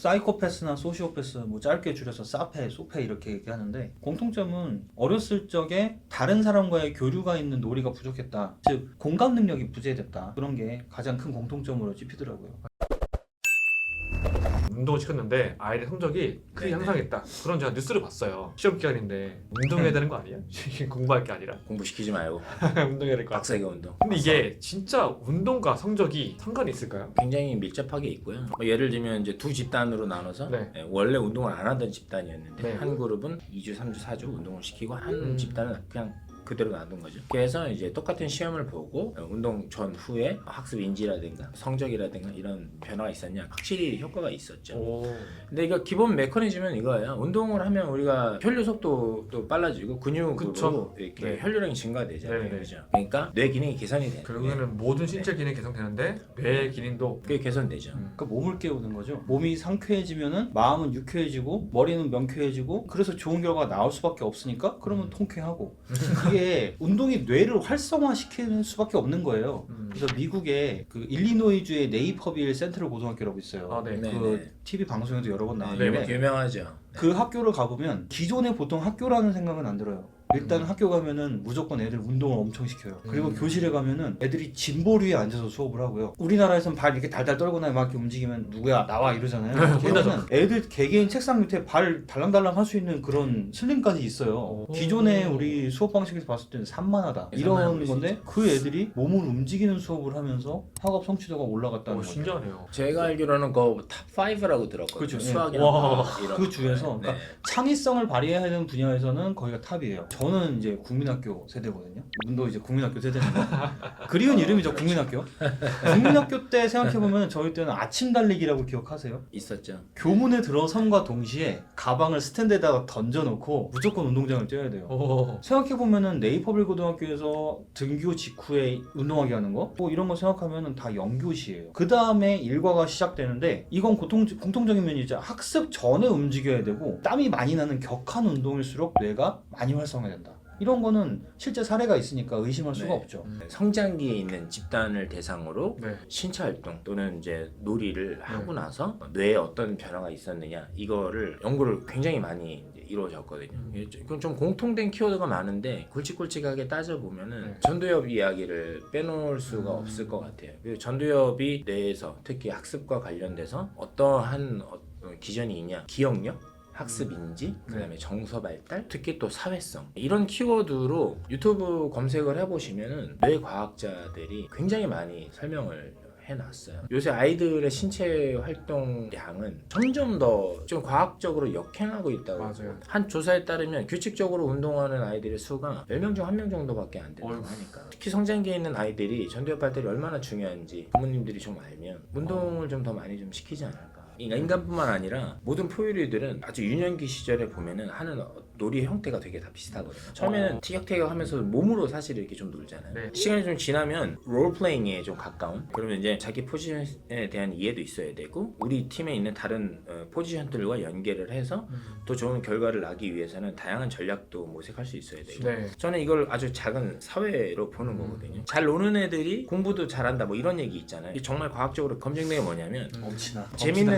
사이코패스나 소시오패스 뭐 짧게 줄여서 사페, 소페 이렇게 얘기하는데 공통점은 어렸을 적에 다른 사람과의 교류가 있는 놀이가 부족했다. 즉 공감 능력이 부재됐다. 그런 게 가장 큰 공통점으로 찝히더라고요. 운동을 시켰는데 아이의 성적이 크게 네네. 향상했다. 그런 제가 뉴스를 봤어요. 시험 기간인데 운동해야 되는 거 아니야? 공부할 게 아니라 공부시키지 말고 운동해야 될 것 같아. 빡세게 운동. 근데 이게 진짜 운동과 성적이 상관이 있을까요? 굉장히 밀접하게 있고요. 뭐 예를 들면 이제 두 집단으로 나눠서 네. 원래 운동을 안 하던 집단이었는데 네. 한 그룹은 2주, 3주, 4주 운동을 시키고 한 집단은 그냥 그대로 놔둔 거죠. 그래서 이제 똑같은 시험을 보고 운동 전후에 학습 인지라든가 성적이라든가 이런 변화가 있었냐 확실히 효과가 있었죠. 오. 근데 이거 기본 메커니즘은 이거예요. 운동을 하면 우리가 혈류 속도도 빨라지고 근육으로 그쵸. 이렇게 네. 혈류량이 증가되잖아요. 네네. 그죠? 그러니까 뇌 기능이 개선이 되는 거예요. 결국에는 모든 신체 기능이 개선되는데 뇌 기능도 그게 개선되죠. 그러니까 몸을 깨우는 거죠. 몸이 상쾌해지면은 마음은 유쾌해지고 머리는 명쾌해지고 그래서 좋은 결과가 나올 수밖에 없으니까 그러면 통쾌하고 이게 운동이 뇌를 활성화시키는 수밖에 없는 거예요. 그래서 미국의 그 일리노이주의 네이퍼빌 센트럴 고등학교라고 있어요. 아, 네. 그 네네. TV 방송에도 여러 번 네, 나왔는데 유명하죠. 그 학교를 가보면 기존에 보통 학교라는 생각은 안 들어요. 일단 학교 가면은 무조건 애들 운동을 엄청 시켜요. 그리고 교실에 가면은 애들이 짐볼 위에 앉아서 수업을 하고요. 우리나라에서는 발 이렇게 달달 떨거나 막 이렇게 움직이면 누구야 나와 이러잖아요. 걔네는 애들 개개인 책상 밑에 발 달랑달랑 할 수 있는 그런 슬림까지 있어요. 기존에 우리 수업 방식에서 봤을 때는 산만하다 이런 산만한 건데 그 애들이 몸을 움직이는 수업을 하면서 학업 성취도가 올라갔다는 오, 거죠. 신기하네요. 제가 알기로는 그탑 5라고 들었거든요. 그렇죠. 수학이나 와. 과학 이런 그 중에서 네. 그러니까 창의성을 발휘해야 하는 분야에서는 거기가 탑이에요. 저는 이제 국민학교 세대거든요. 문도 이제 국민학교 세대인데 그리운 이름이죠. 국민학교. 국민학교 때 생각해보면 저희 때는 아침 달리기라고 기억하세요? 있었죠. 교문에 들어선과 동시에 가방을 스탠드에다가 던져놓고 무조건 운동장을 뛰어야 돼요. 오. 생각해보면은 네이퍼빌 고등학교에서 등교 직후에 운동하게 하는 거? 뭐 이런 거 생각하면은 다 연교시예요. 그 다음에 일과가 시작되는데 이건 공통적인 면이죠. 학습 전에 움직여야 되고 땀이 많이 나는 격한 운동일수록 뇌가 많이 활성화된다. 이런 거는 실제 사례가 있으니까 의심할 수가 네. 없죠. 성장기에 있는 집단을 대상으로 네. 신체 활동 또는 이제 놀이를 하고 나서 뇌에 어떤 변화가 있었느냐 이거를 연구를 굉장히 많이 이제 이루어졌거든요. 이건 좀 공통된 키워드가 많은데 굵직굵직하게 따져보면은 네. 전두엽 이야기를 빼놓을 수가 없을 것 같아요. 그리고 전두엽이 뇌에서 특히 학습과 관련돼서 어떠한 기전이 있냐, 기억력, 학습 인지, 그다음에 정서 발달, 특히 또 사회성 이런 키워드로 유튜브 검색을 해보시면은 뇌 과학자들이 굉장히 많이 설명을 해놨어요. 요새 아이들의 신체 활동량은 점점 더 좀 과학적으로 역행하고 있다고. 맞아요. 한 조사에 따르면 규칙적으로 운동하는 아이들의 수가 10명 중 1명 정도밖에 안 된다고 어휴. 하니까 특히 성장기에 있는 아이들이 전두엽 발달이 얼마나 중요한지 부모님들이 좀 알면 운동을 좀 더 많이 좀 시키지 않을까. 그러니까 인간뿐만 아니라 모든 포유류들은 아주 유년기 시절에 보면은 하는 놀이의 형태가 되게 다 비슷하거든요. 처음에는 티격태격 하면서 몸으로 사실 이렇게 좀 놀잖아요. 네. 시간이 좀 지나면 롤플레잉에 좀 가까운, 그러면 이제 자기 포지션에 대한 이해도 있어야 되고 우리 팀에 있는 다른 포지션들과 연계를 해서 또 좋은 결과를 나기 위해서는 다양한 전략도 모색할 수 있어야 되고 네. 저는 이걸 아주 작은 사회로 보는 거거든요. 잘 노는 애들이 공부도 잘한다 뭐 이런 얘기 있잖아요. 이게 정말 과학적으로 검증된 게 뭐냐면 엄친아.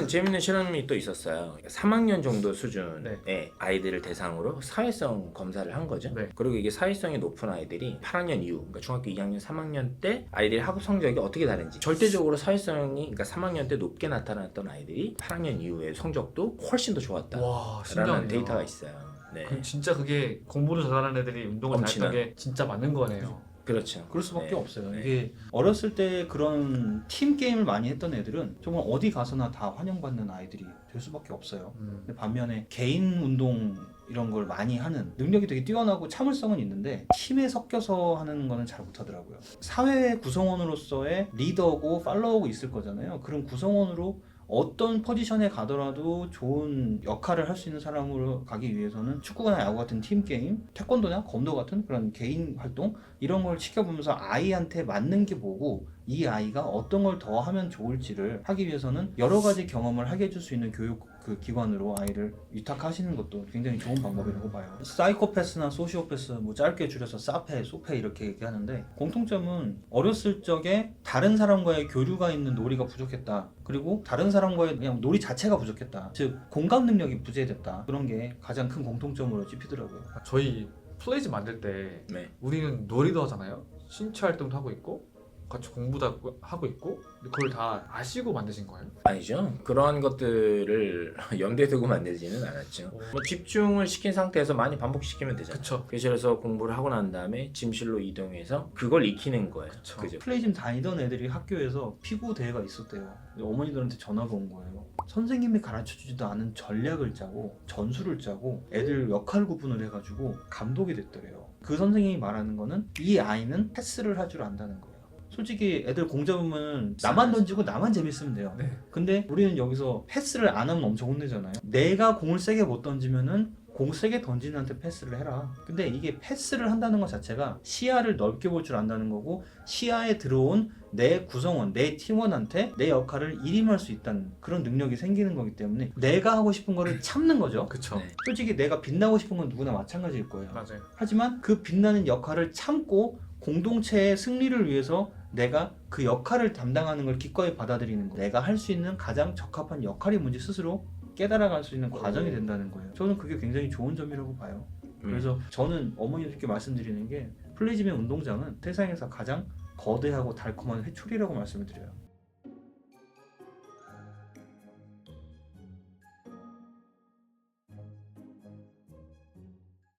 재밌는 실험이 또 있었어요. 3학년 정도 수준의 네. 아이들을 대상으로 사회성 검사를 한 거죠. 네. 그리고 이게 사회성이 높은 아이들이 8학년 이후, 그러니까 중학교 2학년, 3학년 때 아이들의 학업 성적이 어떻게 다른지 절대적으로 사회성이 그러니까 3학년 때 높게 나타났던 아이들이 8학년 이후의 성적도 훨씬 더 좋았다라는 와, 신기하네요. 데이터가 있어요. 네. 그럼 진짜 그게 공부를 잘하는 애들이 운동을 엄친아. 잘했던 게 진짜 맞는 거네요. 그렇죠. 그럴 수밖에 네. 없어요. 네. 이게 어렸을 때 그런 팀 게임을 많이 했던 애들은 정말 어디 가서나 다 환영받는 아이들이 될 수밖에 없어요. 근데 반면에 개인 운동 이런 걸 많이 하는 능력이 되게 뛰어나고 참을성은 있는데 팀에 섞여서 하는 거는 잘 못하더라고요. 사회 구성원으로서의 리더고 팔로워고 있을 거잖아요. 그런 구성원으로 어떤 포지션에 가더라도 좋은 역할을 할 수 있는 사람으로 가기 위해서는 축구나 야구 같은 팀게임, 태권도나 검도 같은 그런 개인 활동 이런 걸 지켜보면서 아이한테 맞는 게 뭐고 이 아이가 어떤 걸 더 하면 좋을지를 하기 위해서는 여러 가지 경험을 하게 해줄 수 있는 교육 그 기관으로 아이를 위탁하시는 것도 굉장히 좋은 방법이라고 봐요. 사이코패스나 소시오패스 뭐 짧게 줄여서 사페, 소페 이렇게 얘기하는데 공통점은 어렸을 적에 다른 사람과의 교류가 있는 놀이가 부족했다. 그리고 다른 사람과의 그냥 놀이 자체가 부족했다. 즉 공감 능력이 부재됐다. 그런 게 가장 큰 공통점으로 찝히더라고요. 저희 플레이즈 만들 때 네. 우리는 놀이도 하잖아요. 신체 활동도 하고 있고 같이 공부도 하고 있고 근데 그걸 다 아시고 만드신 거예요? 아니죠. 그런 것들을 염두에 두고 만들지는 않았죠. 뭐 집중을 시킨 상태에서 많이 반복시키면 되잖아요. 그쵸. 교실에서 공부를 하고 난 다음에 짐실로 이동해서 그걸 익히는 거예요. 그쵸. 그죠? 플레이짐 다니던 애들이 학교에서 피구 대회가 있었대요. 어머니들한테 전화가 온 거예요. 선생님이 가르쳐주지도 않은 전략을 짜고 전술을 짜고 애들 역할 구분을 해가지고 감독이 됐더래요. 그 선생님이 말하는 거는 이 아이는 패스를 할 줄 안다는 거예요. 솔직히 애들 공 잡으면 나만 던지고 나만 재밌으면 돼요. 네. 근데 우리는 여기서 패스를 안 하면 엄청 혼내잖아요. 내가 공을 세게 못 던지면은 공 세게 던지는 애한테 패스를 해라. 근데 이게 패스를 한다는 것 자체가 시야를 넓게 볼 줄 안다는 거고 시야에 들어온 내 구성원, 내 팀원한테 내 역할을 일임할 수 있다는 그런 능력이 생기는 거기 때문에 내가 하고 싶은 거를 참는 거죠. 그쵸. 네. 솔직히 내가 빛나고 싶은 건 누구나 마찬가지일 거예요. 맞아요. 하지만 그 빛나는 역할을 참고 공동체의 승리를 위해서 내가 그 역할을 담당하는 걸 기꺼이 받아들이는 거. 내가 할 수 있는 가장 적합한 역할이 뭔지 스스로 깨달아갈 수 있는 과정이 된다는 거예요. 저는 그게 굉장히 좋은 점이라고 봐요. 그래서 저는 어머니들께 말씀드리는 게 플레이짐의 운동장은 세상에서 가장 거대하고 달콤한 회초리라고 말씀을 드려요.